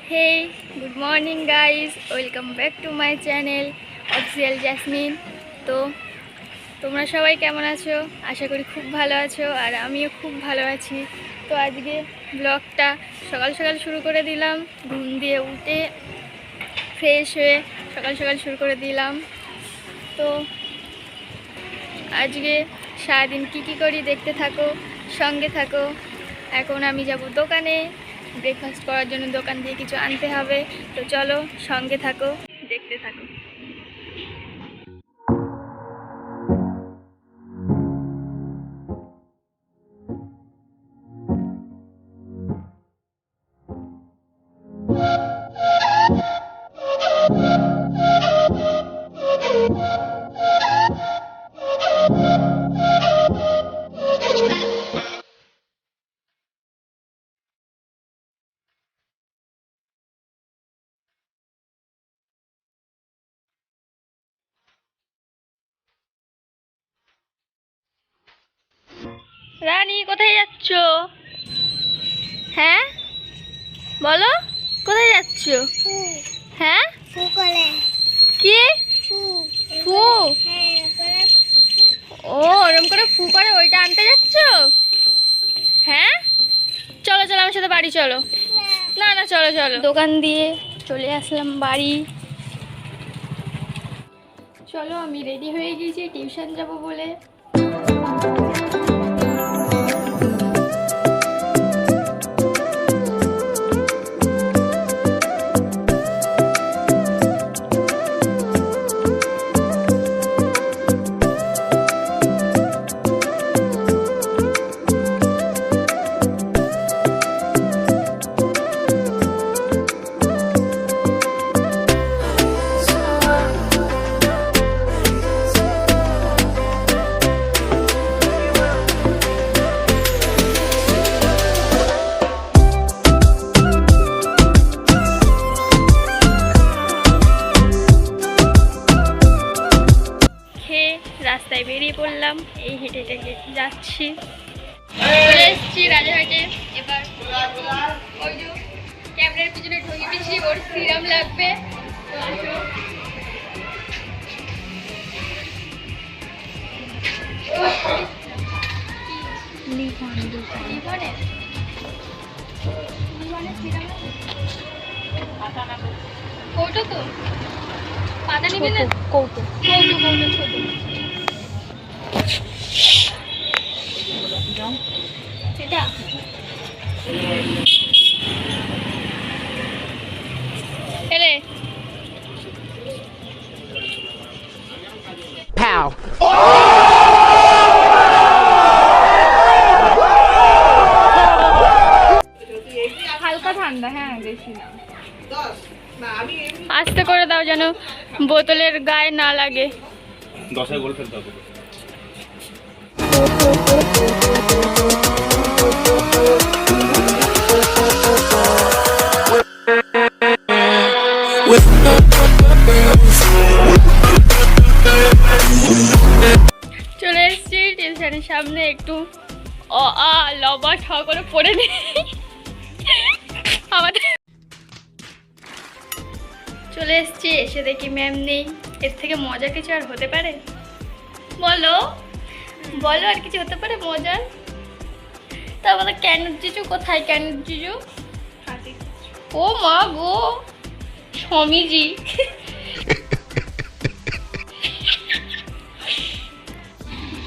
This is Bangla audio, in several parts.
Hey, good morning guys, welcome back to my channel official jasmine. তো তোমরা সবাই কেমন আছো? আশা করি খুব ভালো আছো, আর আমিও খুব ভালো আছি। তো আজকে ব্লগটা সকাল সকাল শুরু করে দিলাম, ঘুম দিয়ে উঠে ফ্রেশ হয়ে সকাল সকাল শুরু করে দিলাম। তো আজকে সারাদিন কী করি দেখতে থাকো, সঙ্গে থাকো। এখন আমি যাব দোকানে, ব্রেকফাস্ট করার জন্য দোকান দিয়ে কিছু আনতে হবে। তো চলো সঙ্গে থাকো, দেখতে থাকো। রানী, কোথায় যাচ্ছ? হ্যাঁ বলো, কোথায় যাচ্ছ? হ্যাঁ কি ফু? ও, ওরম করে ফু করে ওইটা আনতে যাচ্ছ? হ্যাঁ চলো চলো, আমার সাথে বাড়ি চলো। না না, চলো চলো। দোকান দিয়ে চলে আসলাম বাড়ি। চলো, আমি রেডি হয়ে গেছি টিউশন যাব বলে। রাস্তায় বেরিয়ে পড়লাম, এই হেঁটে হেঁটে যাচ্ছি। চলে এসেছি রাজারহাটে। এবার ওই যে ক্যামেরার পিছনে ঢুকে দিচ্ছি, ওর সিরাম লাগবে। কৌটো তো পাতা নিবি না? কৌটো কৌটো কৌটো ছোট। এটা এলে Pow! হালকা ঠান্ডা, হ্যাঁ বেশি না। আস্তে করে দাও যেন বোতলের গায়ে না লাগে। 10 গোল ফেলতে হবে। চলে এসেছি টিউশনের সামনে, একটু অ আ লবা ঠ করে পড়ে নি আমাদের। চলে এসেছি, এসে দেখি ম্যাম নেই। এর থেকে মজা কিছু আর হতে পারে? বলো বলো, আর কিছু হতে পারে মজার? তা বলো, কেন জিজু কোথায়? কেন জিজু? ও মা গো, স্বামীজি।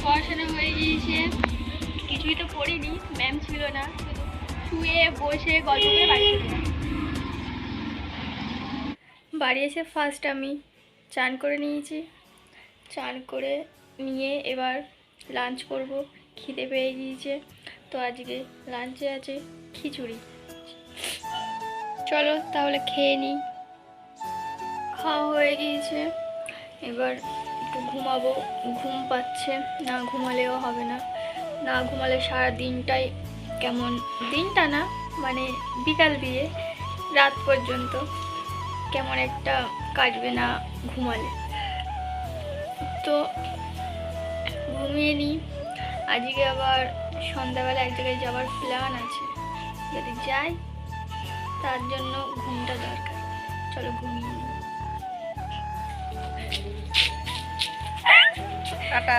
পড়াশোনা হয়ে গিয়েছে, কিছুই তো পড়িনি, ম্যাম ছিল না, শুধু শুয়ে বসে গল্প করে বাড়ি চলে গেলাম। বাড়ি এসে ফার্স্ট আমি চান করে নিয়েছি। চান করে নিয়ে এবার লাঞ্চ করব, খিদে পেয়ে গিয়েছে। তো আজকে লাঞ্চে আছে খিচুড়ি। চলো তাহলে খেয়ে নিই। খাওয়া হয়ে গিয়েছে, এবার একটু ঘুমাবো। ঘুম পাচ্ছে না, ঘুমালেও হবে না। না ঘুমালে সারা দিনটাই কেমন, দিনটা না মানে বিকাল দিয়ে রাত পর্যন্ত কেমন একটা কাটবে না ঘুমালে। তো ঘুমিয়ে নিই। আজকে আবার সন্ধ্যাবেলা এক জায়গায় যাওয়ার প্ল্যান আছে, যদি যাই তার জন্য ঘুমটা দরকার। চলো ঘুমিয়ে নিই। টাটা।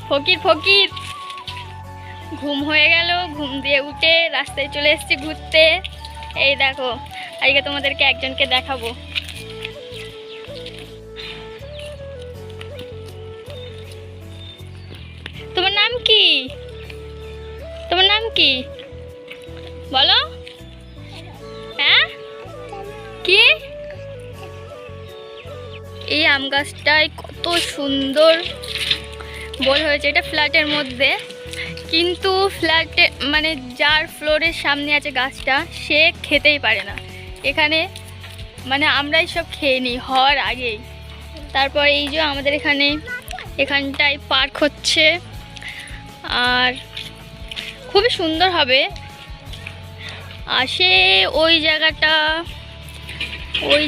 ফকির ফকির ঘুম হয়ে গেল, ঘুম দিয়ে উঠে রাস্তায় চলে এসেছি ঘুরতে। এই দেখো, আজকে তোমাদেরকে একজনকে দেখাবো। তোমার নাম কি? তোমার নাম কি বলো? হ্যাঁ কি? এই আম গাছটায় কত সুন্দর বোল হয়েছে। এটা ফ্ল্যাটের মধ্যে, কিন্তু ফ্ল্যাটে মানে যার ফ্লোরের সামনে আছে গাছটা সে খেতেই পারে না। এখানে মানে আমরাই সব খেয়ে নিই হওয়ার আগেই। তারপর এই যে আমাদের এখানটায় পার্ক হচ্ছে, আর খুবই সুন্দর হবে। আর সে ওই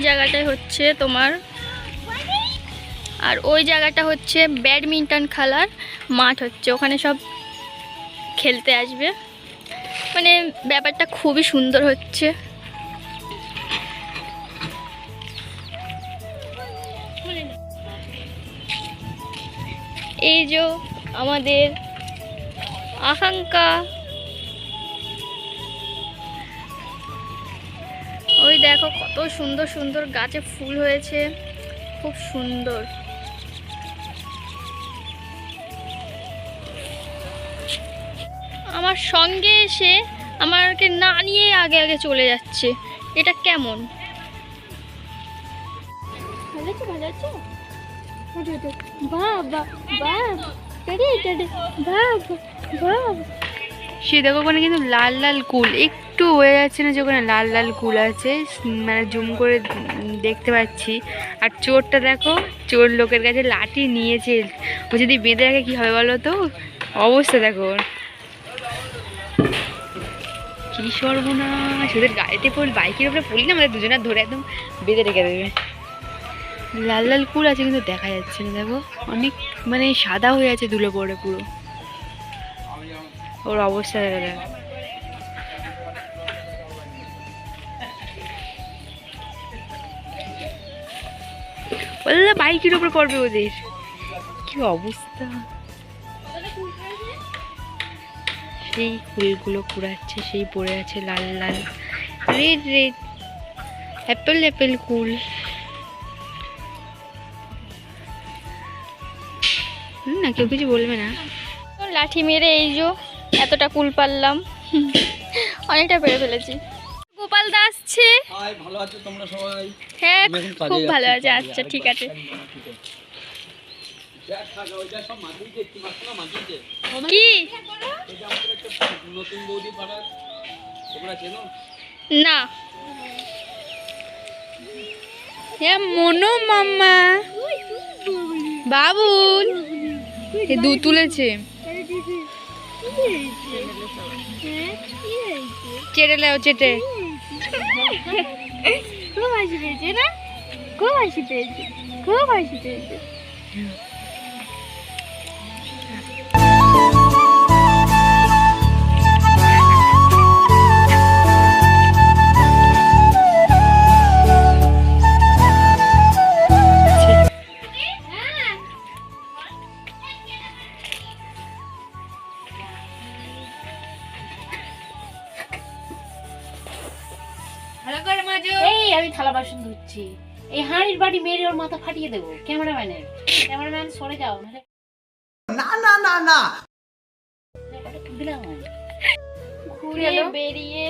জায়গাটায় হচ্ছে তোমার, আর ওই জায়গাটা হচ্ছে ব্যাডমিন্টন খেলার মাঠ হচ্ছে, ওখানে সব খেলতে আসবে। মানে ব্যাপারটা খুবই সুন্দর হচ্ছে। এই যে আমাদের আকাঙ্ক্ষা, ওই দেখো কত সুন্দর সুন্দর গাছে ফুল হয়েছে, খুব সুন্দর। আমার সঙ্গে এসে আমাকে না নিয়ে আগে আগে চলে যাচ্ছে, এটা কেমন? ভালো আছে ভালো আছে। বাবা বাবা বাবা, সে দেখো ওখানে কিন্তু লাল লাল কুল একটু হয়ে যাচ্ছে না, যে ওখানে লাল লাল কুল আছে, মানে জুম করে দেখতে পাচ্ছি। আর চোরটা দেখো, চোর লোকের কাছে লাঠি নিয়েছে, ও যদি বেঁধে রাখে কি হবে বলো তো? অবস্থা দেখো ওর। কি সর্বনাশ, ওদের গাড়িতে পড়ি, বাইকের উপরে পড়ি না, আমাদের দুজনের ধরে একদম বেঁধে রেখে দেবে। লাল লাল কুল আছে কিন্তু দেখা যাচ্ছে না, দেখো অনেক মানে সাদা হয়ে আছে ধুলো পড়ে পুরো। ওর অবস্থা দেখা দেখ। ওদের বাইকের উপর পড়বে, ওদের কি অবস্থা। সেই ফুলগুলো কুড়াচ্ছে, সেই পড়ে আছে লাল লাল রেড রেড অ্যাপেল অ্যাপেল কুল। না কেউ কিছু বলবে না। লাঠি মেরে এই যে এতটা কুল পারলাম, অনেকটা পেরে ফেলেছি। গোপাল দা আসছে। হাই, ভালো আছো তোমরা সবাই? হ্যাঁ আমি এখন কাজে খুব ভালো যাচ্ছি। আছে। আচ্ছা ঠিক আছে। দেখ থাকা ওইটা সব মাটিতে কি মাছ না মাটিতে। কি এটা আমাদের একটা নতুন বৌদি পাড়ার, তোমরা চেনো? না মনো মাম্মা বাবুল দু তুলেছে, চেটে লেও চেটে। খুব হাসি পেয়েছে না? খুব হাসি পেয়েছে, খুব হাসি পেয়েছে। এই আমি থালা বাসন ধুচ্ছি, এই হাঁড়ির বাড়ি মেরে ওর মাথা ফাটিয়ে দেবো। ক্যামেরাম্যান সরে যাও, না না না না দিলাম। ঘুরে বেরিয়ে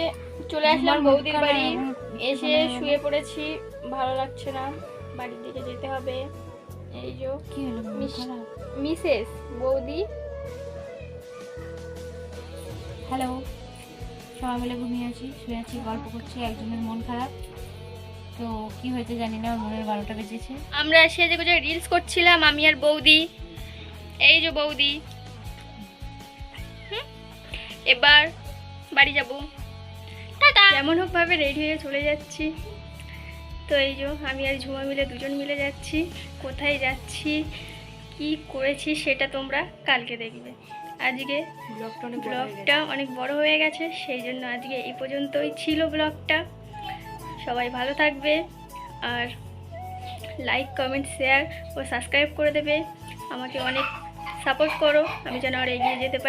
চলে আসলাম বৌদির বাড়ি। এসে শুয়ে পড়েছি, ভালো লাগছে না, বাড়ির দিকে যেতে হবে। এই যে কি হলো মিসেস বৌদি। হ্যালো, সবাই মিলে ঘুমিয়ে আছি, শুয়ে আছি, গল্প করছি। একজনের মন খারাপ, তো কি হয়েছে জানি না, ওর মনের 12টা বেজেছে। আমরা সেজে গুজে রিলস করছিলাম আমি আর বৌদি। এই যে বৌদি, এবার বাড়ি যাব, টাটা। যেমন হোক ভাবে রেডি হয়ে চলে যাচ্ছি। তো এই যে আমি আর ঝুমা মিলে দুজন মিলে যাচ্ছি। কোথায় যাচ্ছি, কি করেছি সেটা তোমরা কালকে দেখবে। আজকে ব্লগটা অনেক বড় হয়ে গেছে। ব্লগটা অনেক বড় হয়ে গেছে, সেই জন্য আজকে এই পর্যন্তই ছিল ব্লগটা। সবাই ভালো থাকবে আর লাইক কমেন্ট শেয়ার ও সাবস্ক্রাইব করে দেবে, আমাকে অনেক সাপোর্ট করো, আমি যেন আর এগিয়ে যেতে পারি।